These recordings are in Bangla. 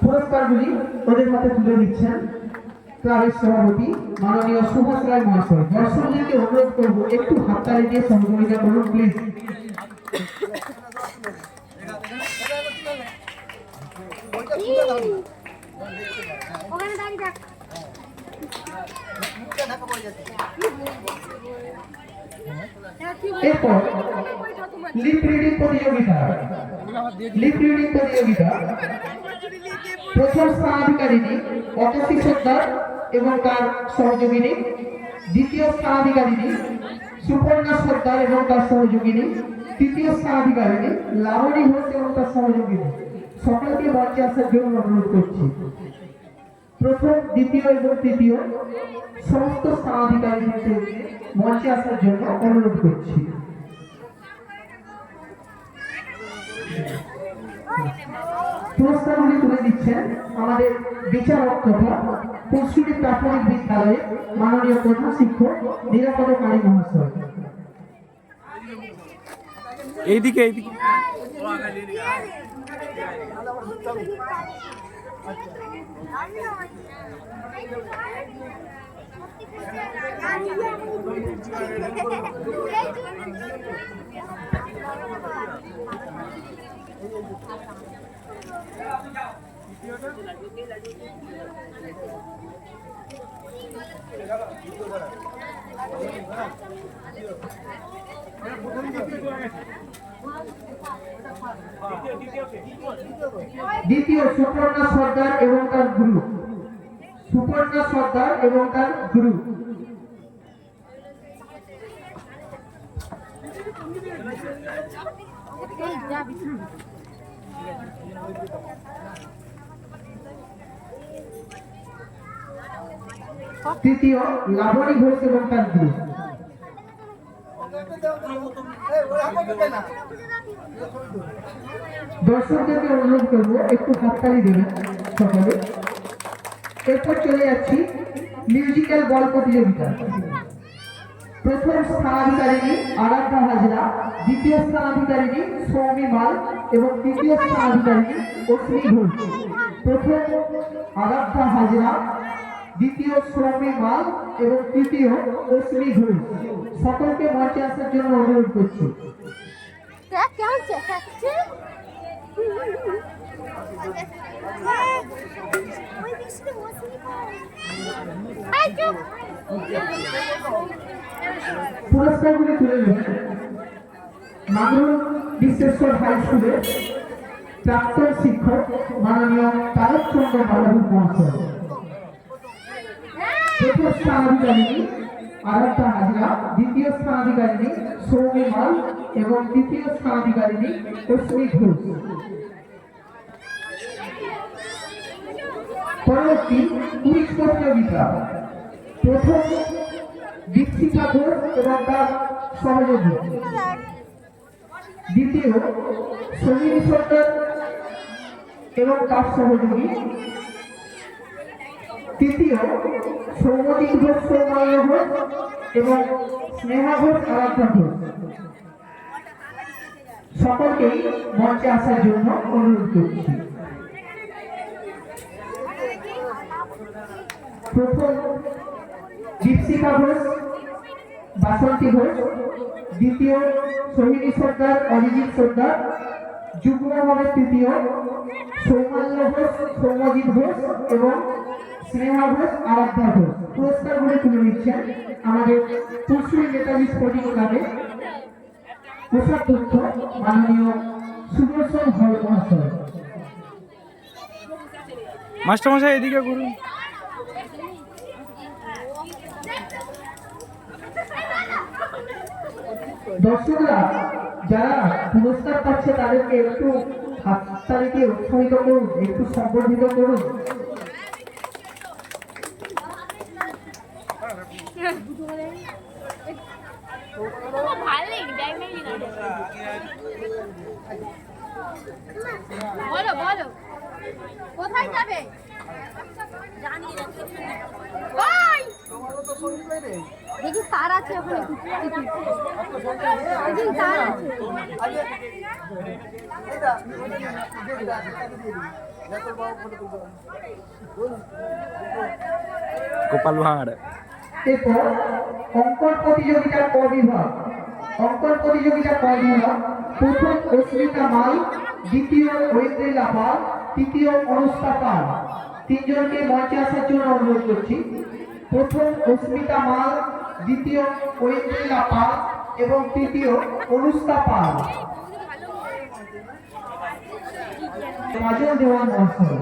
পুরস্কারগুলি ওদের হাতে তুলে দিচ্ছেন ক্লাবের সভাপতি মাননীয় সুভাষ রায় মহাশয়। দর্শকদেরকে অনুরোধ করব একটু হাততালি দিয়ে সহযোগিতা করুন প্লিজ। এরপর লিপ রিডিং প্রতিযোগিতা। প্রথম স্থানাধিকারিণী অতসী সর্দার এবং তার সহযোগিনী, দ্বিতীয় স্থানাধিকারিণী সুপর্ণা সর্দার এবং তার সহযোগিনী, তৃতীয় স্থানাধিকারিণী লাবণী ঘোষ এবং তার সহযোগিনী। সকলকে মঞ্চে আসার জন্য অনুরোধ করছি। প্রথম, দ্বিতীয় এবং তৃতীয় সমস্ত স্থানাধিকারীদের মঞ্চে আসার জন্য অনুরোধ করছি। পুরস্কারগুলি তুলে দিচ্ছেন আমাদের বিচারক তথা পরশুটি প্রাথমিক বিদ্যালয়ের মাননীয় প্রধান শিক্ষক নিরাপদ কালী মহাশয়। এইদিকে দ্বিতীয় সুপর্ণা সর্দার এবং তার গুরু, সুপর্ণা সর্দার এবং তার গুরু। তৃতীয় লাবণী ঘোষ এবং তার গুরু। দর্শকদেরকে অনুরোধ করবো একটু হাততালি দেবেন সকলে। এরপর চলে যাচ্ছি মিউজিক্যাল বল প্রতিযোগিতা। প্রথম স্থানাধিকারিণী আরাধ্যা হাজরা, দ্বিতীয় স্থানাধিকারিণী সৌমি মাল এবং তৃতীয় স্থানাধিকারিণী অশ্বিনী ঘোষ। প্রথম আরাধ্যা হাজরা, দ্বিতীয় সৌমি মাল এবং তৃতীয় অশ্বিনী ঘোষ। সকলকে মঞ্চে আসার জন্য অনুরোধ করছি। পুরস্কারগুলি তুলে দিচ্ছেন মাগরুল বিশ্বেশ্বর হাই স্কুলের প্রাক্তন শিক্ষক মাননীয় তারক চন্দ্র বাবু মহাশয়। প্রথম স্থানাধিকারিণী আরাধ্যা হাজরা, দ্বিতীয় স্থানাধিকারিণী সৌমি মাল এবং তৃতীয় স্থানাধিকারিণী অশ্বিনী ঘোষ। পরবর্তী কুইজ প্রতিযোগিতা। প্রথম দীপশিখা ঘোষ এবং তার সহযোগী, দ্বিতীয় সমীর সর্দার এবং তার সহযোগী, তৃতীয় সৌমজিৎ ঘোষ সৌমাল্য ঘোষ এবং স্নেহা ঘোষ আরাধ্যা ঘোষ। সকলকেই মঞ্চে আসার জন্য অনুরোধ করছি। প্রথম দীপশিখা ঘোষ বাসন্তী ঘোষ, দ্বিতীয় সোহিনী সর্দার অরিজিৎ সর্দার, যুগ্মভাবে তৃতীয় সৌমাল্য ঘোষ সৌমজিৎ ঘোষ এবং স্নেহা ঘোষ আরাধ্যা ঘোষ। পুরস্কারগুলি তুলে দিচ্ছেন আমাদের পরশুটি নেতাজি স্পোর্টিং ক্লাবের কোষাধ্যক্ষ মাননীয় সুদর্শন হল মহাশয়। মাস্টারমশাই এদিকে ঘুরুন। দর্শকরা যারা পুরস্কার পাচ্ছে তাদেরকে একটু হাততালি দিয়ে উৎসাহিত করুন, একটু সম্বর্ধিত করুন। বলো বলো কোথায় যাবে? দেখি তার আছে ওখানে, দেখি তার আছে। গোপাল ভাঁড়। এরপর অঙ্কন প্রতিযোগিতার ক বিভাগ। অঙ্কন প্রতিযোগিতার ক বিভাগ প্রথম অস্মিতা মাল, দ্বিতীয় ঐন্দ্রিলা পাল, তৃতীয় অনুষ্কা পাল। তিনজনকে মঞ্চে আসার জন্য অনুরোধ করছি। প্রথম অস্মিতা মাল, দ্বিতীয় ঐন্দ্রিলা পাল এবং তৃতীয় অনুষ্কা পাল। কাজল দেওয়ান মহাশয়।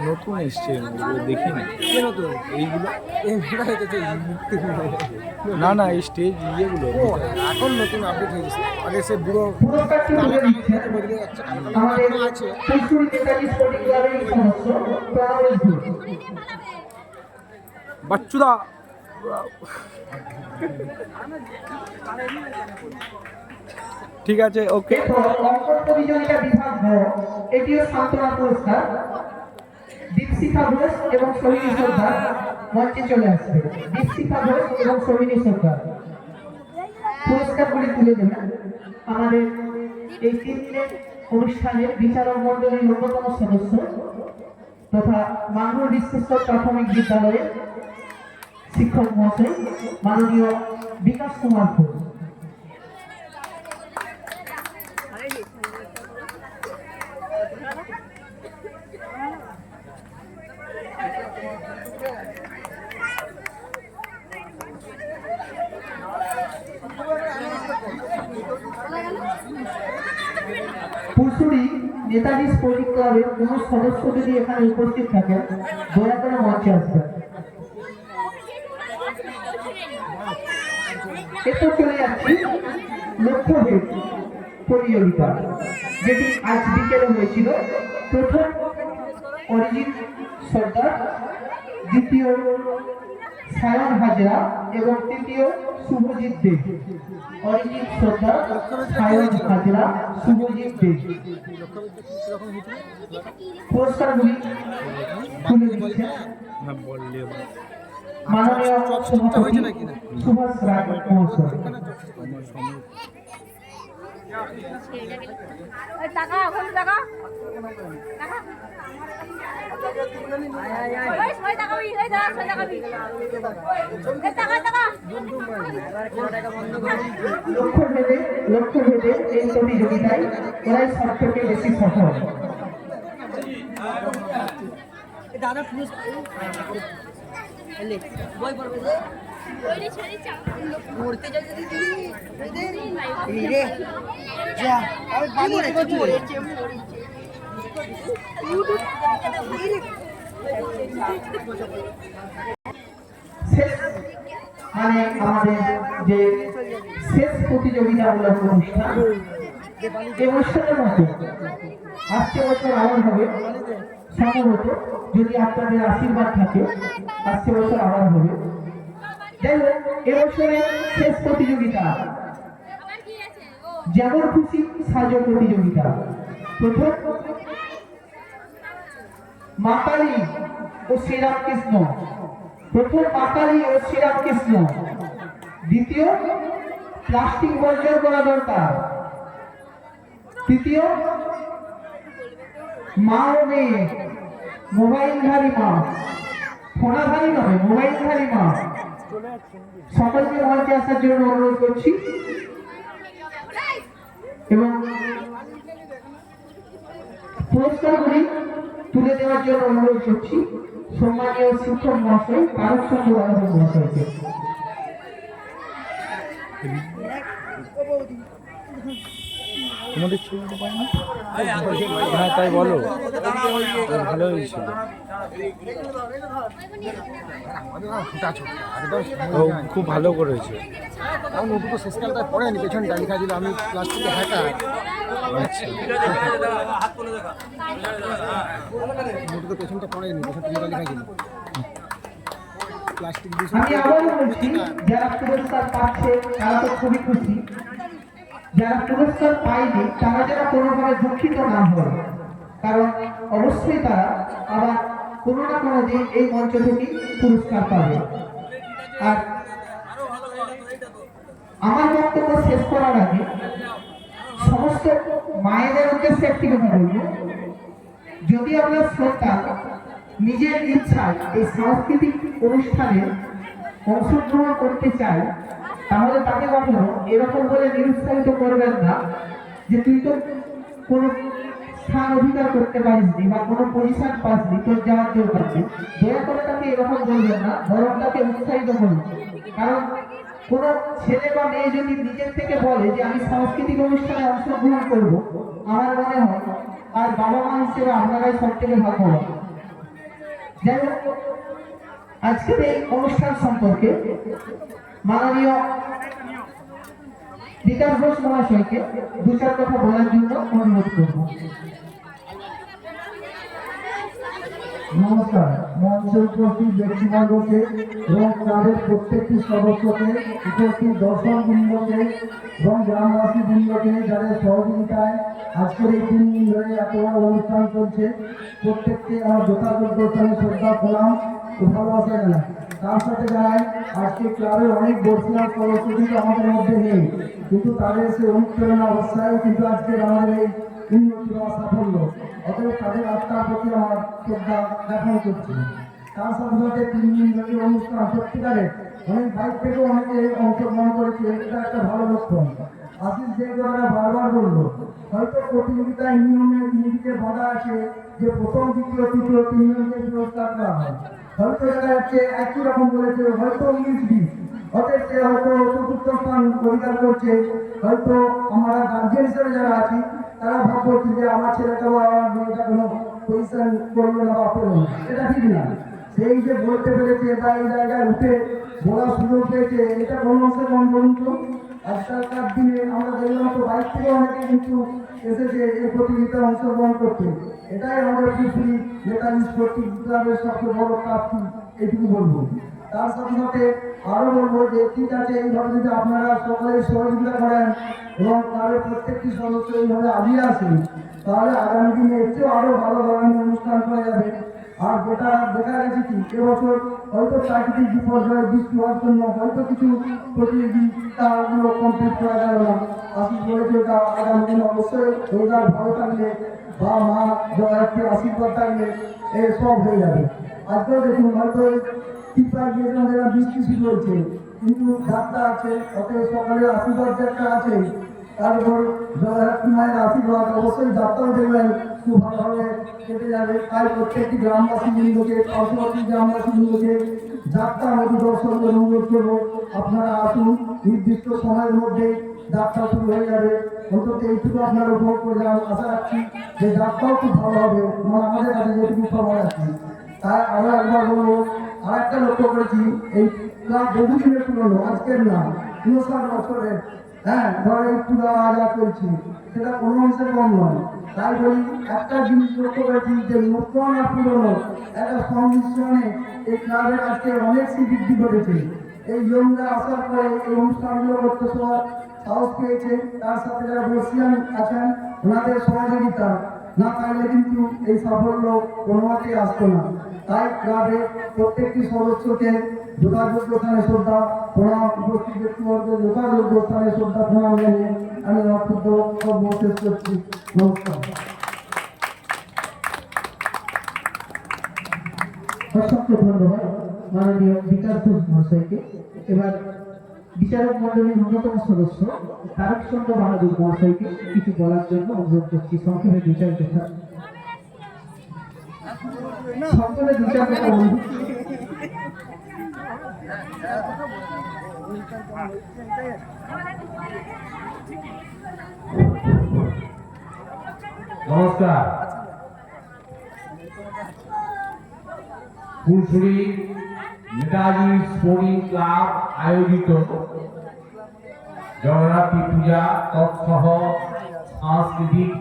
নতুন এসছে দেখিনি এইগুলো। না না এই স্টেজ ইয়েগুলো এখন নতুন আপডেট হয়ে গেছে। আগে সে বুড়ো পুরস্কারটি তুলে দিচ্ছেন বদলে যাচ্ছে। আমাদের পুরসুরি নেতাজি স্পোর্টিং ক্লাবের সদস্য প্রণবেশ ঘোষ। বাচ্চুদা। ঠিক আছে, ওকে। এরপর অঙ্কন প্রতিযোগিতা বিভাগ গ, এটিও সান্ত্বনা পুরস্কার। দীপশিখা ঘোষ এবং সোহিনী সর্দার মঞ্চে চলে আসবে। দীপশিখা ঘোষ এবং সোহিনী সর্দার পুরস্কারগুলি তুলে দেবেন। আমাদের এই 3 দিনের অনুষ্ঠানের বিচারক মন্ডলীর অন্যতম সদস্য তথা মাঙ্গুর বিশ্বেশ্বর প্রাথমিক বিদ্যালয়ের শিক্ষক মহাশয় মাননীয় বিকাশ কুমার ঘোষ। পুরসুরি নেতাজি স্পোর্টিং ক্লাবের কোন সদস্য যদি এখানে উপস্থিত থাকেন দয়া করে মঞ্চে আসবেন। এরপর চলে যাচ্ছি লক্ষ্যভেদ প্রতিযোগিতা, যেটি আজ বিকেলে হয়েছিল। প্রথম অরিজিৎ সর্দার, দ্বিতীয় সায়ন হাজরা এবং তৃতীয় শুভজিৎ দেব। অরিজিৎ সর্দার, সায়ন হাজরা, শুভজিৎ দেব। পুরস্কারগুলি তুলে দিচ্ছেন মাননীয় সভাপতি সুভাষ রায় মহাশয়। টাকা ওখানে টাকা টাকা সবাই টাকা বি এই দাঁড়া সবাই টাকা বি টাকা টাকা লক্ষ্যভেদে এই প্রতিযোগিতায় ওরাই সব থেকে বেশি সফল। ওইরে ছেড়ে চাপ মরতে যাই যদি তুই এই রে যা আর বাড়ি থেকে মরেছে মানে আমাদের যে শেষ প্রতিযোগিতামূলক অনুষ্ঠান, এই অনুষ্ঠানের মতো আসছে বছর আবার হবে সম্ভবত, যদি আপনাদের আশীর্বাদ থাকে আসছে বছর আবার হবে। যাই হোক, এবছরের শেষ প্রতিযোগিতা আবার কি আছে ও যেমন খুশি সাজো প্রতিযোগিতা। প্রথম মা কালী ও শ্রীরামকৃষ্ণ। প্রথম মা কালী ও শ্রীরামকৃষ্ণ। দ্বিতীয় প্লাস্টিক বর্জন করা দরকার। তৃতীয় মা ও মেয়ে, মোবাইলধারী মা, ফোনাধারী নয়, মোবাইলধারী মা। সকলকে মঞ্চে আসার জন্য অনুরোধ করছি এবং পুরস্কারগুলি তুলে দেওয়ার জন্য অনুরোধ করছি সম্মানীয় শিক্ষক মহাশয় তারক চন্দ্র রাঘব মহাশয়কে। তোমাদের ছবিটা পাই না? হ্যাঁ তাই বলো, ভালো হয়েছিল। ও খুব ভালো করেছে। আমি দুটো শেষকালটা পড়েনি, পেছনটা লেখা ছিল আমি প্লাস্টিকে হ্যাকার। আচ্ছা, দুটো পেছনটা পড়েনি, পেছনটা লেখা ছিল প্লাস্টিক বিষয়। আমি আবারও বলছি, যারা পুরস্কার পাচ্ছে তারা তো খুবই খুশি, যারা পুরস্কার পায়নি তারা যেন কোনোভাবে দুঃখিত না হয়। কারণ অবশ্যই তারা আবার কোনো না কোনো দিন এই মঞ্চ থেকে পুরস্কার পাবে। আর আমার বক্তব্য শেষ করার আগে সমস্ত মায়েদের উদ্দেশ্যে একটি কথা বলবো, যদি আপনার সন্তান নিজের ইচ্ছায় এই সাংস্কৃতিক অনুষ্ঠানে অংশগ্রহণ করতে চায়, তাহলে তাকে কখনো এরকম বলে নিরুৎসাহিত করবেন না যে তুই তো কোনো স্থান অধিকার করতে পারিসনি বা কোনো পজিশন পাসনি, তোর যাওয়ার দরকার নেই। দয়া করে তাকে এরকম বলবেন না, বরং তাকে উৎসাহিত করুন। কারণ কোনো ছেলে বা মেয়ে যদি নিজের থেকে বলে যে আমি সাংস্কৃতিক অনুষ্ঠানে অংশগ্রহণ করব, আমার মনে হয় আর বাবা মা হিসেবে আপনারাই সব থেকে ভাগ্যবান। যাই হোক, আজকের এই অনুষ্ঠান সম্পর্কে মাননীয় বিকাশ ঘোষ মহাশয়কে দু চার কথা বলার জন্য অনুরোধ করব। নমস্কার। মঞ্চে উপস্থিত ব্যক্তিবর্গকে এবং ক্লাবের প্রত্যেকটি সদস্যকে, উপস্থিত দর্শক বৃন্দকে এবং গ্রামবাসী বৃন্দকে যাদের সহযোগিতায় আজকের এই 3 দিন ধরে এত বড় অনুষ্ঠান চলছে, প্রত্যেককে আমার যথাযোগ্য স্থানে শ্রদ্ধা প্রণাম ও ভালোবাসা জানাই। তার সাথে জানাই আজকে ক্লাবের অনেক বর্ষিয়ান সদস্য কিন্তু আমাদের মধ্যে নেই, কিন্তু তাদের সেই অনুপ্রেরণা অবস্থায় কিন্তু আজকের আমাদের এই উন্নতি বা সাফল্য। অতএব তাদের আত্মার প্রতি আমার শ্রদ্ধা জ্ঞাপন করছি। তার সাথে সাথে 3 দিন ধরে অনুষ্ঠান সত্যিকারে অনেক বাইক থেকেও অনেকে অংশগ্রহণ করেছে, এটা একটা ভালো লক্ষণ। আশিস যে কথাটা বারবার বললো, হয়তো প্রতিযোগিতায় নিয়মের নীতিতে বাধা আছে যে প্রথম, দ্বিতীয়, তৃতীয় 3 জনকে পুরস্কার দেওয়া হয়। হয়তো দেখা যাচ্ছে একই রকম বলেছে, হয়তো 19-20, অতএব সে হয়তো চতুর্থ স্থান অধিকার করছে। হয়তো আমরা গার্জিয়ান হিসেবে যারা আছি তারা ভাববো যে আমার ছেলেটা বা আমার মেয়েটা কোনো পজিশন করলো না বা পেল না, এটা ঠিক না। সেই যে বলতে পেরেছে বা এই জায়গায় উঠে বলার সুযোগ পেয়েছে, এটা কোনো অংশে কম বলুন তো। আজকালকার দিনে আমরা দেখলাম তো বাইক থেকে অনেকে কিন্তু এসেছে এই প্রতিযোগিতায় অংশগ্রহণ করতে। এটাই আমাদের পৃথিবী নেতাজি স্পোর্টিং ক্লাবের সবচেয়ে বড় প্রাপ্তি, এটুকু বলবো। তার সাথে সাথে আরও বলবো যে ঠিক আছে, এইভাবে যদি আপনারা সকলে সহযোগিতা করেন এবং ক্লাবের প্রত্যেকটি সদস্য এইভাবে আগিয়ে আসেন, তাহলে আগামী দিনে এর চেয়েও আরও ভালো ধরনের অনুষ্ঠান করা যাবে। আর যেটা দেখা গেছে কি, এবছর হয়তো প্রাকৃতিক বিপর্যয় বৃষ্টি হওয়ার জন্য হয়তো কিছু প্রতিযোগিতাগুলো কমপ্লিট করা গেল না। আশিস বলেছে ওটা আগামী দিনে অবশ্যই রোজগার ভালো থাকলে বা মা জয়াকে আশীর্বাদ থাকলে সব হয়ে যাবে। আজকেও দেখুন হয়তো টিপার গিয়েছিলাম, যারা বৃষ্টি শুরু হয়েছে, কিন্তু ডাক্তার আছে, অতএব সকালের আশীর্বাদ যে একটা আছে, তার উপর জয়াত্রী মায়ের আশীর্বাদ অবশ্যই যাত্রাও দেখবেন খুব ভালোভাবে কেটে যাবে। তাই প্রত্যেকটি গ্রামবাসী বৃন্দকে, পার্শ্ববর্তী গ্রামবাসী বৃন্দকে যাত্রা নদী দর্শনকে অনুরোধ করবো, আপনারা আসুন। নির্দিষ্ট সময়ের মধ্যে যাত্রা শুরু হয়ে যাবে, অন্তত এইটুকু আপনারা উপভোগ করে যান। আশা রাখছি যে যাত্রাও খুব ভালো হবে, মানে আমাদের কাছে যেটুকু খবর আছে। তাই আরও একবার বলবো, আর একটা লক্ষ্য করেছি, এই ক্লাব বহুদিনের পুরনো, আজকের না, 59 বছরের। হ্যাঁ, ধরো এই পূজা আজা চলছে, সেটা কোনো অংশে কম নয়। তাই বলি, একটা জিনিস লক্ষ্য করেছি যে নতুন আর পুরনো একটা সংমিশ্রণে এই ক্লাবের আজকে অনেক বৃদ্ধি ঘটেছে। এই ইয়ংরা আসার পরে এই অনুষ্ঠানগুলো করতে সবার সাহস পেয়েছে। তার সাথে যারা বর্ষিয়ান আছেন, ওনাদের সহযোগিতা না থাকলে কিন্তু এই সাফল্য কোনো মতেই আসতো না। তাই ক্লাবের প্রত্যেকটি সদস্যকে যথাযোগ্য স্থানে শ্রদ্ধা প্রণাম, উপস্থিত ব্যক্তিবর্গের যথাযোগ্য স্থানে শ্রদ্ধা প্রণাম জানিয়ে আমি আমার ক্ষুদ্র বক্তব্য শেষ করছি। নমস্কার। অসংখ্য ধন্যবাদ মাননীয় বিকাশ ঘোষ মহাশয়কে। এবার বিচারক মন্ডলীর অন্যতম সদস্য তারকচন্দ্র বাহাদুর মহাশয়কে কিছু বলার জন্য অনুরোধ করছি। সংক্ষেপে বিচার কথা, সংক্ষেপে বিচার কথা বলুন। নমস্কার। ফুলছড়ি নেতাজি স্পোর্টিং ক্লাব আয়োজিত জগন্নাথী পূজা তৎসহ সাংস্কৃতিক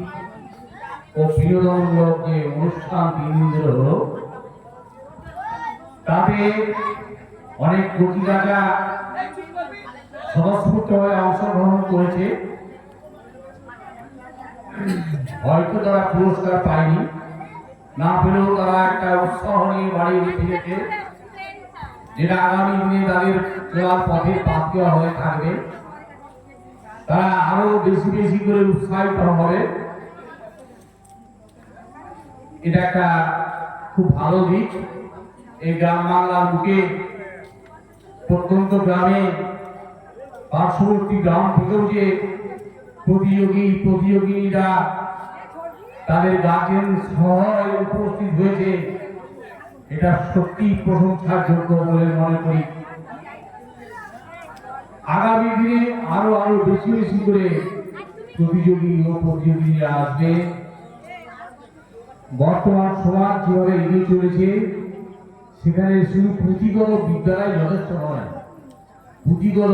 ও বিনোদনমূলক যে অনুষ্ঠান 3 দিন ধরে হলো, তাতে অনেক কোটি টাকা স্বতঃস্ফূর্ত হয়ে অংশগ্রহণ করেছে। হয়তো তারা পুরস্কার পায়নি, না পেলেও তারা একটা উৎসাহ নিয়ে বাড়ি রেখে গেছে, যেটা আগামী দিনে তাদের চলার পথে পাথেয় হয়ে থাকবে। তারা আরো বেশি বেশি করে উৎসাহিত হবে। এটা একটা খুব ভালো দিক। এই গ্রাম বাংলার বুকে প্রত্যন্ত গ্রামে পার্শ্ববর্তী গ্রাম থেকেও যে প্রতিযোগীরা তাদের গার্জেন সহ উপস্থিত হয়েছে, এটা সত্যি প্রশংসার যোগ্য বলে মনে করি। আগামী দিনে আরো বেশি বেশি করে প্রতিযোগী ও প্রতিযোগীরা আসবে। বর্তমান সমাজ যেভাবে এগিয়ে চলেছে, সেখানে শুধু পুঁথিগত বিদ্যালয় যথেষ্ট নয়, পুঁথিগত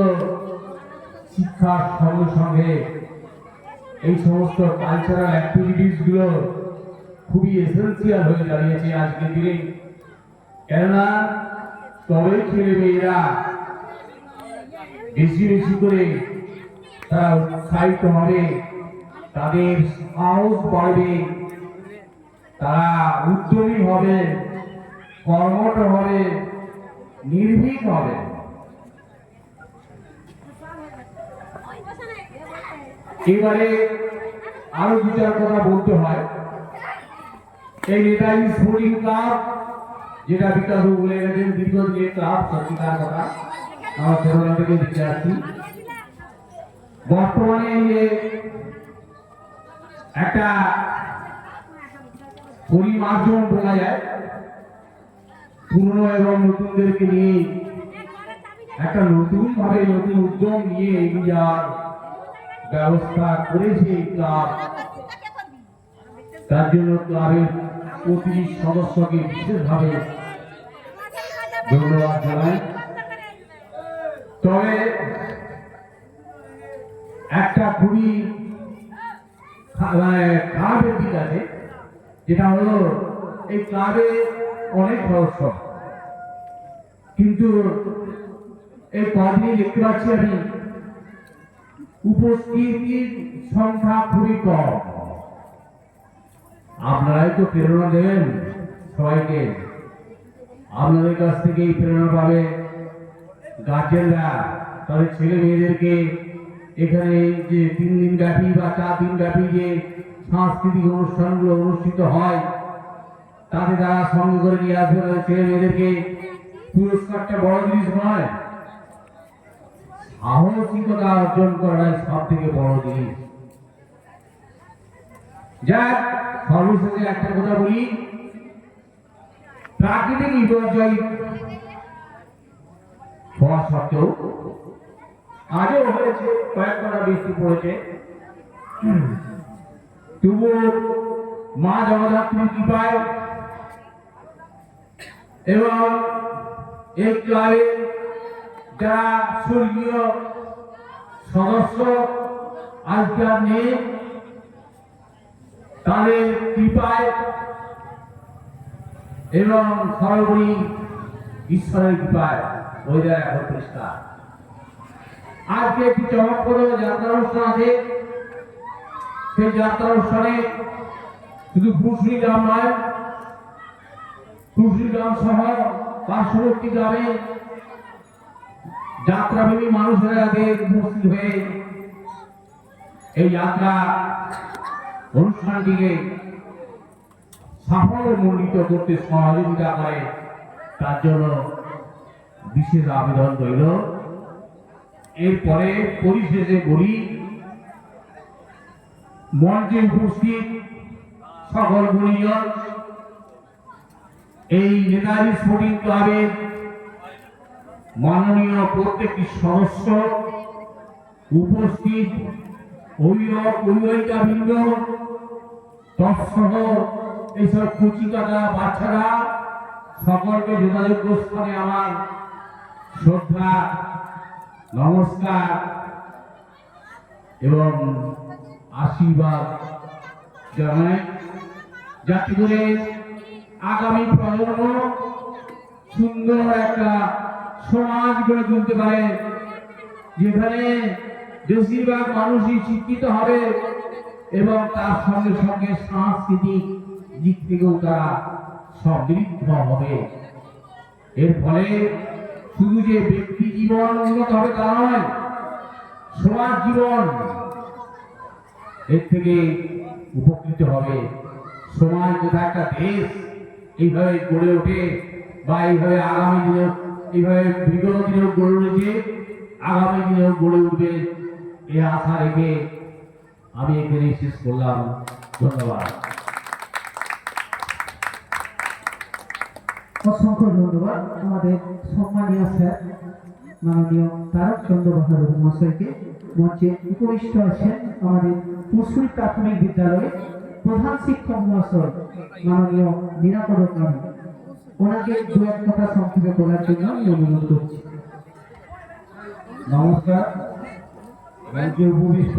শিক্ষার সঙ্গে সঙ্গে এই সমস্ত কালচারাল অ্যাক্টিভিটিস গুলো খুবই এসেন্সিয়াল হয়ে দাঁড়িয়েছে আজকের দিনে। কেননা তবে ছেলে মেয়েরা বেশি বেশি করে তারা উৎসাহিত হবে, তাদের সাহস বাড়বে, তারা উদ্যমী হবে, কর্মঠ হবে, নির্ভীক হবে। এবারে আরো দু চার কথা বলতে হয়। এই নেতাজি স্পোর্টিং ক্লাব, যেটা বিকাশ বলে গেছেন দীর্ঘদিনের ক্লাব, সত্যিকার কথা আমার ছোটবেলা থেকে দেখে আসছি। বর্তমানে যে একটা পরিমার্জন বলা যায়, পুরনো এবং নতুনদেরকে নিয়ে একটা নতুন ভাবে নতুন উদ্যম নিয়ে এগিয়ে যাওয়ার ব্যবস্থা করেছে এই ক্লাব। তার জন্য ক্লাবের প্রতিটি সদস্যকে বিশেষভাবে ধন্যবাদ জানাই। তবে একটা খুবই খারাপের দিক আছে, যেটা হলো এই ক্লাবে অনেক সদস্য, কিন্তু এই কদিনে দেখতে পাচ্ছি আমি উপস্থিতির সংখ্যা খুবই কম। আপনারাই তো প্রেরণা দেবেন সবাইকে, আপনাদের কাছ থেকেই প্রেরণা পাবে গার্জেনরা তাদের ছেলে মেয়েদেরকে এখানে যে 3 দিন ব্যাপী বা 4 দিন ব্যাপী যে সাংস্কৃতিক অনুষ্ঠানগুলো অনুষ্ঠিত হয়, তাতে তারা সঙ্গে করে নিয়ে আসবে তাদের ছেলে মেয়েদেরকে। পুরস্কারটা বড় জিনিস নয়, সাহসিকতা অর্জন করাটাই সব থেকে বড় জিনিস। যাক, সর্বশেষে একটা কথা বলি, প্রাকৃতিক বিপর্যয় হওয়া সত্ত্বেও আজও হয়েছে, কয়েকটা বৃষ্টি পড়েছে, তবুও মা জগদ্ধাত্রীর কৃপায় এবং এই ক্লাবে যারা স্বর্গীয় সদস্য আজকে আর নেই, তাদের কৃপায় এবং সর্বোপরি ঈশ্বরের কৃপায় ওই জায়গা এখন পরিষ্কার। আজকে একটি চমকপ্রদ যাত্রা অনুষ্ঠান আছে। সেই যাত্রা অনুষ্ঠানে শুধু ফুসলি গ্রাম নয়, ফুসলি গ্রাম সহ পার্শ্ববর্তী গ্রামে যাত্রাপ্রেমী মানুষেরা উপস্থিত হয়ে এই যাত্রা অনুষ্ঠানটিকে সাফল্যমণ্ডিত করতে সহযোগিতা করে, তার জন্য বিশেষ আবেদন রইল। এরপরে পরিশেষে বলি, মঞ্চে উপস্থিত সকল গুণীজন, এই নেতাজি স্পোর্টিং ক্লাবের মাননীয় প্রত্যেকটি সদস্য, উপস্থিত অভিভাবক অভিভাবিকাবৃন্দ, তৎসহ এইসব কুচিকাটা বাচ্চারা, সকলকে যথাযোগ্য স্থানে আমার শ্রদ্ধা, নমস্কার এবং আশীর্বাদ জানাই, যাতে করে আগামী প্রজন্ম সুন্দর একটা সমাজ গড়ে তুলতে পারে, যেখানে বেশিরভাগ মানুষই শিক্ষিত হবে এবং তার সঙ্গে সঙ্গে সাংস্কৃতিক দিক থেকেও তারা সমৃদ্ধ হবে। এর ফলে শুধু যে ব্যক্তি জীবন উন্নত হবে তা নয়, সমাজ জীবন এর থেকে উপকৃত হবে। সমাজ তথা একটা দেশ এইভাবে গড়ে ওঠে বা এইভাবে আগামী দিনে এইভাবে বিগত দিনেও গড়ে উঠেছে, আগামী দিনেও গড়ে উঠবে এই আশা রেখে আমি এখানে শেষ করলাম। ধন্যবাদ। অসংখ্য ধন্যবাদ আমাদের সম্মানীয় স্যার মাননীয় তারক চন্দ্র বাহাদুর মহাশয়কে। মঞ্চে উপবিষ্ট আছেন আমাদের পুরসুরি প্রাথমিক বিদ্যালয়ের প্রধান শিক্ষক মহাশয় মাননীয় নিরাপদ রানী। ওনাকে দু এক কথা সংক্ষেপে বলার জন্য আমি অনুরোধ করছি। নমস্কার। মঞ্চে উপবিষ্ট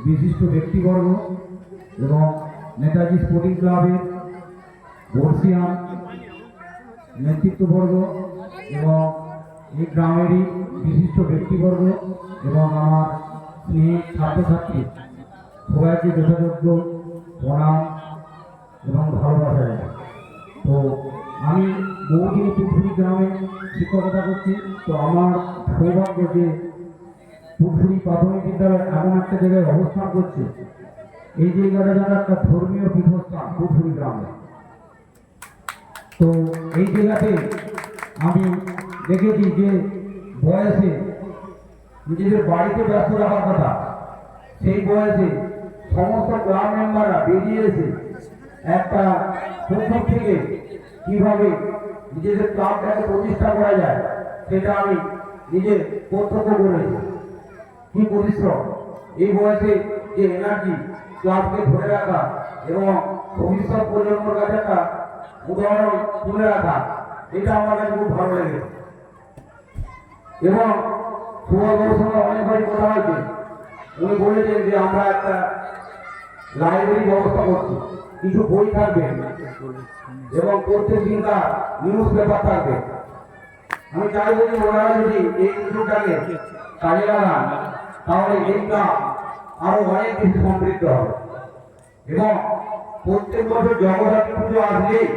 বিশিষ্ট ব্যক্তিবর্গ এবং নেতাজি স্পোর্টিং ক্লাবের বর্ষিয়ান নেতৃত্ববর্গ এবং এই গ্রামেরই বিশিষ্ট ব্যক্তিবর্গ এবং আমার স্নেহ ছাত্রছাত্রী সবাইকে যথাযোগ্য প্রণাম এবং ভালোবাসা জানাই। তো আমি বহুদিন পুরসুরি গ্রামে শিক্ষকতা করছি। তো আমার সৌভাগ্য যে পুরসুরি প্রাথমিক বিদ্যালয় এমন একটা জায়গায় অবস্থান করছে, এই জায়গাটা যেন একটা ধর্মীয় পীঠস্থান পুরসুরি গ্রামে। তো এই জায়গাতে আমি দেখেছি যে বয়সে নিজেদের বাড়িতে ব্যস্ত রাখার কথা, সেই বয়সে সমস্ত গ্রাম মেম্বাররা বেরিয়ে এসে একটা প্রথম থেকে কিভাবে নিজেদের ক্লাবটাকে প্রতিষ্ঠা করা যায় সেটা আমি নিজে প্রত্যক্ষ করেছি। কি পরিশ্রম, এই বয়সে যে এনার্জি ক্লাবকে ধরে রাখা এবং ভবিষ্যৎ প্রজন্মের কাছে একটা উদাহরণ তুলে রাখা, এটা আমার কাছে খুব ভালো লেগেছে। এবং সুভাষবাবুর সঙ্গে অনেকবারই কথা হয়েছে, উনি বলেছেন যে আমরা একটা লাইব্রেরি ব্যবস্থা করছি, কিছু বই থাকবে এবং প্রত্যেক দিনকার নিউজ পেপার থাকবে। আমি চাইব যে ওনারা যদি এই সুযোগটাকে কাজে লাগান তাহলে এই কাজ আরো অনেক বেশি সমৃদ্ধ হবে। এবং প্রত্যেক বছর জগদ্ধাত্রী পুজো আসলেই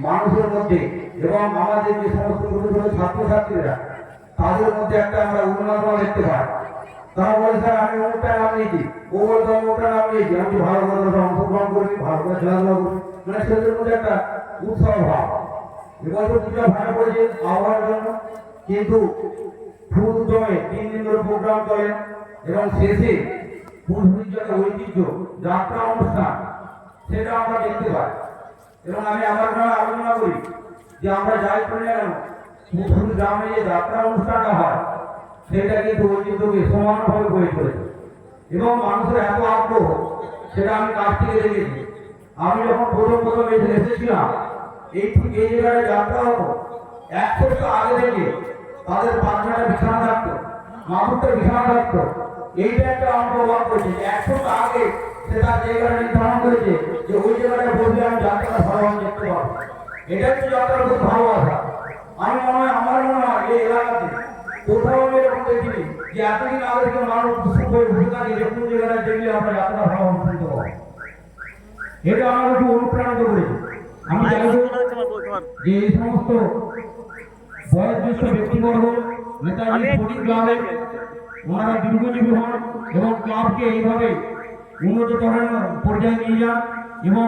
মানুষের মধ্যে এবং আমাদের যে সমস্ত ছোট ছোট ছাত্রছাত্রীরা তাদের মধ্যে একটা আমরা উন্মাদনা দেখতে পাই। তারা বলে স্যার আমি অমুকটার নাম নিয়েছি, ও বলতে অমুকটার নাম নিয়েছি, আমি ভালো করে অংশগ্রহণ করেছি, ভালো করে খেলাধুলা করি, মানে সেদের মধ্যে একটা উৎসাহ ভাব। এবছর পূজা ভাড়া করেছে আবহাওয়ার জন্য, কিন্তু ফুল জমে 3 দিন ধরে প্রোগ্রাম চলে এবং শেষে পুরসুরির জন্য ঐতিহ্য যাত্রা অনুষ্ঠান সেটা আমরা দেখতে পাই। এবং আমি আমার গ্রামে আলোচনা করি যে আমরা যাই করি না কেন পুরসুরি গ্রামে যে যাত্রা অনুষ্ঠানটা হয় সেটা কিন্তু ঐতিহ্যকে সমানভাবে বয়ে চলেছে এবং মানুষের এত আগ্রহ, সেটা আমি কাছ থেকে দেখেছি। আমি যখন প্রথম এসেছিলাম এই ঠিক এই জায়গায় যাত্রা হতো, 1 সপ্তাহ আগে থেকে তাদের পাঁচটা বিছানা থাকতো, মাহুরটা বিছানা থাকতো। এইটা একটা আমার অবাক করেছে, 1 সপ্তাহ আগে সে তার জায়গাটা নির্ধারণ করেছে যে ওই জায়গাটায় বসলে আমি যাত্রাটা ভালোভাবে দেখতে পাবো। এটা হচ্ছে যাত্রার খুব ভালোবাসা। আমি আমার মনে হয় এই এলাকাতে কোথাও আমি এরকম দেখিনি যে এতদিন আগে থেকে মানুষ সুখ হয়ে বসে থাকে যে কোন জায়গাটায় দেখলে আমরা যাত্রা ভালোভাবে শুনতে পাবো। এটা আমাকে একটু অনুপ্রাণিত করেছে। আমি চাইব যে এই সমস্ত বয়োজ্যেষ্ঠ ব্যক্তিবর্গ নেতাজি স্পোর্টিং ক্লাবের ওনারা দীর্ঘজীবী হন এবং ক্লাবকে এইভাবে উন্নততর পর্যায়ে নিয়ে যান এবং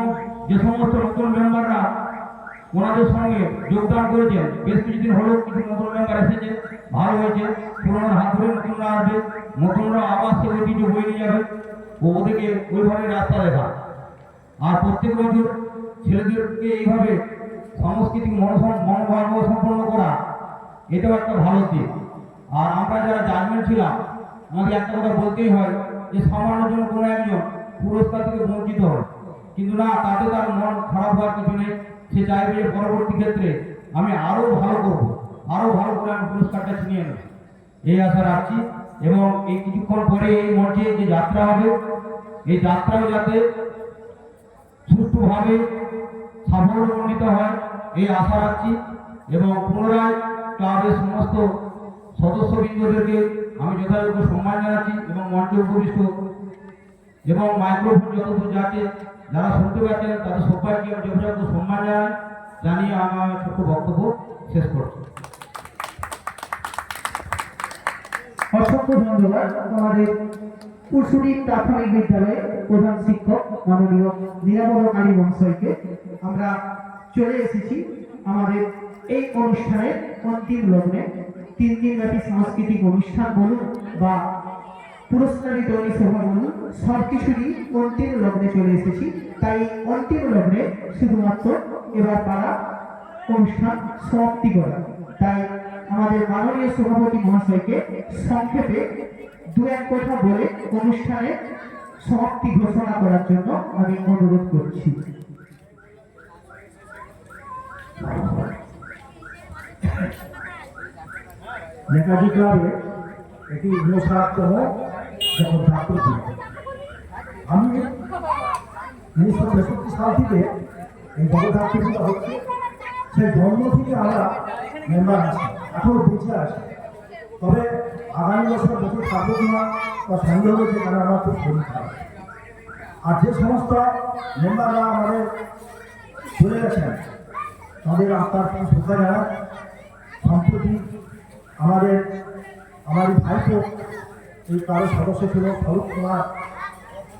যে সমস্ত নতুন মেম্বাররা ওনাদের সঙ্গে যোগদান করেছেন, বেশ কিছুদিন হলেও কিছু নতুন মেম্বার এসেছে, ভালো হয়েছে। পুরোনো হাত ধরে নতুনরা আসবে, নতুনরা আবার সে ঐতিহ্য বয়ে নিয়ে যাবে ও ওদেরকে ওইভাবে রাস্তা দেখা। আর প্রত্যেক বছর ছেলেদেরকে এইভাবে সাংস্কৃতিক মনোভাব সম্পন্ন করা, এটাও একটা ভালো দিক। আর আমরা যারা জাজমেন্ট ছিলাম, আমাকে একটা কথা বলতেই হয় যে সামান্যের জন্য কোনো একজন পুরস্কার থেকে বঞ্চিত হয়, কিন্তু না, তাতে তার মন খারাপ হওয়ার কিছু নেই। সে চাইবে যে পরবর্তী ক্ষেত্রে আমি আরও ভালো করবো, আরও ভালো করে আমি পুরস্কারটা ছিনিয়ে নেব, এই আশা রাখছি। এবং এই কিছুক্ষণ পরে এই মঞ্চে যে যাত্রা হবে, এই যাত্রাও যাতে সুষ্ঠুভাবে সাফল্যমণ্ডিত হয় এই আশা রাখছি। এবং পুনরায় ক্লাবের সমস্ত সদস্যবৃন্দদেরকে আমি যথাযোগ্য সম্মান জানাচ্ছি এবং মঞ্চে উপবিষ্ট এবং মাইক্রোফোন যতদূর যাচ্ছে যারা শুনতে পাচ্ছেন তাদের সবাইকে যথাযথ সম্মান জানিয়ে আমার ছোট্ট বক্তব্য শেষ করছি। অসংখ্য ধন্যবাদ আমাদের কুরসুরি প্রাথমিক বিদ্যালয়ের প্রধান শিক্ষক মাননীয় নিরাময় কালী মহাশয়কে। আমরা চলে এসেছি আমাদের এই অনুষ্ঠানের অন্তিম লগ্নে। 3 দিনব্যাপী সাংস্কৃতিক অনুষ্ঠান বলুন বা পুরস্কার বিতরণী সভা বলুন, সবকিছুরই অন্তিম লগ্নে চলে এসেছি। তাই অন্তিম লগ্নে শুধুমাত্র এবার পারা অনুষ্ঠান সমাপ্তি করা। তাই আমাদের মাননীয় সভাপতি মহাশয়কে সংক্ষেপে 2-1 কথা বলে অনুষ্ঠানে সমাপ্তি ঘোষণা করার জন্য আমি অনুরোধ করছি। নেতাজি ক্লাবে এটি 59তম জগদ্ধাত্রী দিন। আমি 1963 সাল থেকে এই জগদ্ধাত্রী পূজা হচ্ছে, সেই জন্ম থেকে আমরা মেম্বার আছি, এখনো বেঁচে আছি। তবে আগামী বছর বেঁচে থাকবো কিনা বা সন্দেহ হয়েছে, কারণ আমার খুব শরীর খারাপ। আর যে সমস্ত মেম্বাররা আমাদের চলে গেছেন তাদের আত্মার প্রতি শ্রদ্ধা জানায়। সম্প্রতি আমাদের ভাইপো এই কারো সদস্য ছিল স্বরূপ কুমার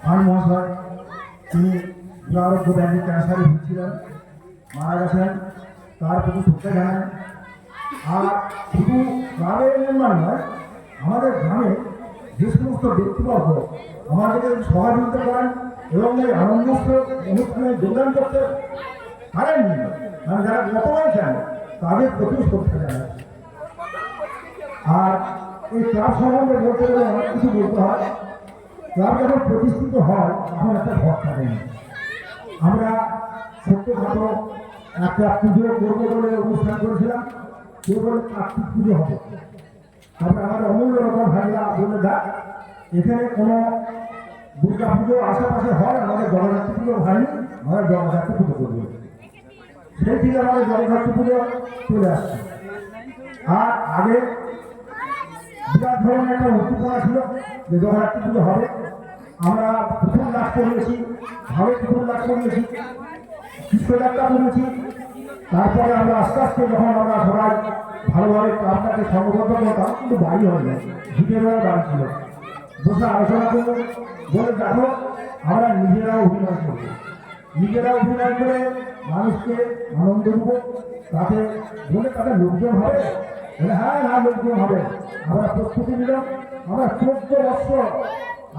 খান মহাশয়, তিনি দুরারোগ্য ব্যাধি ক্যান্সারে ভুগছিলেন, মারা গেছেন, তার প্রতি শ্রদ্ধা জানায়। আর শুধু গ্রামের মেম্বার নয়, আমাদের গ্রামে যে সমস্ত ব্যক্তিবর্গ আমাদেরকে সহযোগিতা করেন এবং এই আনন্দ অনুষ্ঠানে যোগদান করতে পারেননি, মানে যারা গতবাই চান, তাদের প্রতি শ্রদ্ধা জানায়। আর এই ক্লাব সম্বন্ধে বলতে গেলে অনেক কিছু বলতে হয়। ক্লাব যখন প্রতিষ্ঠিত হয় তখন একটা ঘর থাকে না। আমরা ছোট্টখাটো একটা পুজো করবো বলে অনুষ্ঠান করেছিলাম, কেউ বলে কার্তিক পুজো হবে। তারপরে আমাদের অমূল্য রকম ভাইরা বলে দেখ, এখানে কোনো দুর্গা পুজো আশেপাশে হয়, আমাদের জগদ্ধাত্রী পুজো হয়নি, আমরা জগদ্ধাত্রী পুজো করবো। সেই থেকে আমাদের জগদ্ধাত্রী পুজো চলে আসছে। আর আগে বিরাট ধরনের একটা উদ্দীপনা ছিল যে জগদ্ধাত্রী পুজো হবে। আমরা পুতুল নাচ করিয়েছি, ভাবে পুতুল নাচ করিয়েছি, কৃষ্ণযাত্রা করেছি। তারপরে আমরা আস্তে আস্তে যখন আমরা সবাই ভালোভাবে ক্লাবটাকে সংগবদ্ধ করতাম, কিন্তু বাড়ি হয় না, ভিটের বাড়ি ছিল, বসে আলোচনা করবো, বলে দেখো আমরা নিজেরাও অভিনয় করবো, নিজেরা অভিনয় করে মানুষকে আনন্দ দেবো, তাতে বলে তাদের লোকজন হবে, বলে হ্যাঁ হ্যাঁ লোকজন হবে। আমরা প্রস্তুতি নিলাম। আমরা 14 বছর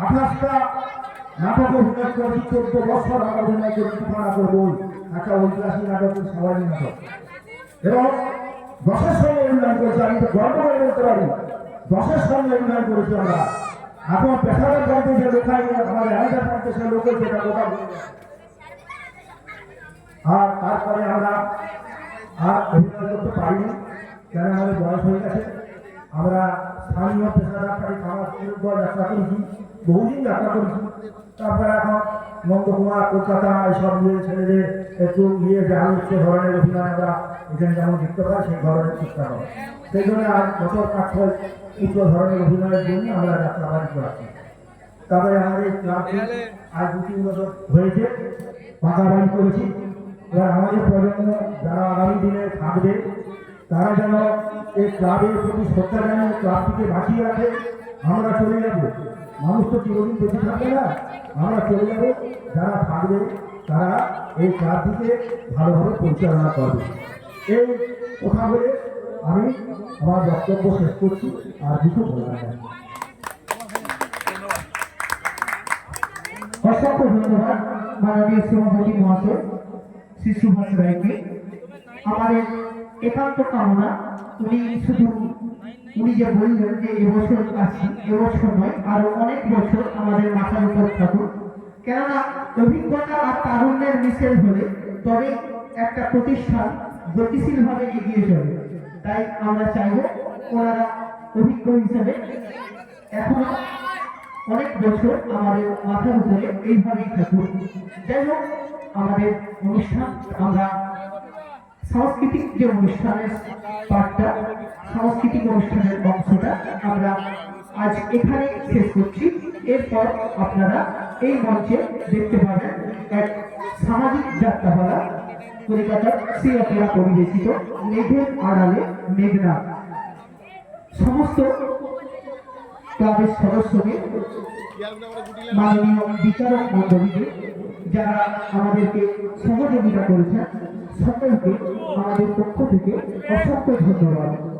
28টা নাটক অভিনয় করেছি, 14 বছর আমরা অভিনয় করে তুফানা করবো, একটা ঐতিহাসিক নাটক, সবাই নাটক, এবং 10-এর সঙ্গে অভিনয় করেছি। আমি তো গর্ব করে বলতে পারি 10-এর সঙ্গে অভিনয় করেছি আমরা। এখন পেশাদার পর্বে যে লেখাই আমাদের আমাদের পর্বে সে লোকের যেটা গোটা। আর তারপরে আমরা আর অভিনয় করতে পারিনি, কেন আমাদের বয়স হয়ে গেছে। আমরা স্থানীয় পেশাদার খাওয়া যাত্রা করেছি, বহুদিন যাত্রা করেছি। তারপরে এখন নন্দকুমার, কলকাতা এইসব নিয়ে ছেলেদের একটু নিয়ে যাওয়া উচ্চ ধরনের অভিনয় আমরা এখানে যেমন দেখতে পাই, সেই ধরনের চেষ্টা করি। সেই জন্য আর বছর 5-6 উচ্চ ধরনের অভিনয়ের জন্য আমরা যাত্রা বাড়ি করাচ্ছি। তারপরে আমাদের ক্লাবটি আজ 2-3 বছর হয়েছে পাকা বাড়ি করেছি। এবার আমাদের প্রজন্ম যারা আগামী দিনে থাকবে, তারা যেন এই ক্লাবের প্রতি শ্রদ্ধা জানিয়ে ক্লাবটিকে বাঁচিয়ে রাখে। আমরা চলে যাব, মানুষ তো চিরদিন বেঁচে থাকবে না, আমরা চলে যাব, যারা থাকবে তারা এই ক্লাবটিকে ভালোভাবে পরিচালনা করবে। এই কথা বলে আমি আমার বক্তব্য শেষ করছি, আর কিছু বলবো না। অসংখ্য ধন্যবাদ মাননীয় সভাপতি মহাশয় শ্রী সুভাষ রায়কে। আমাদের একান্ত কামনা উনি যে বললেন যে এবছর আছি, এবছর নয় আরো অনেক বছর আমাদের মাথার উপর থাকুন। কেননা অভিজ্ঞতা আর তারুণ্যের মিশেল হলে তবে একটা প্রতিষ্ঠান গতিশীলভাবে এগিয়ে চলে। তাই আমরা চাইব ওনারা অভিজ্ঞ হিসেবে এখনো অনেক বছর আমাদের মাথার উপরে এইভাবেই থাকুন। যাই হোক, আমাদের অনুষ্ঠান, আমরা সাংস্কৃতিক যে অনুষ্ঠানের পাঠটা, সাংস্কৃতিক অনুষ্ঠানের অংশটা আমরা আজ এখানে শেষ করছি। এরপর আপনারা এই মঞ্চে দেখতে পাবেন এক সামাজিক যাত্রাপালা কলকাতার শ্রী অপেরা পরিবেশিত মেঘের আড়ালে মেঘনাথ। সমস্ত ক্লাবের সদস্যদের, মাননীয় বিচারক মণ্ডলীকে, যারা আমাদেরকে সহযোগিতা করেছেন, সকলকে আমাদের পক্ষ থেকে অসংখ্য ধন্যবাদ।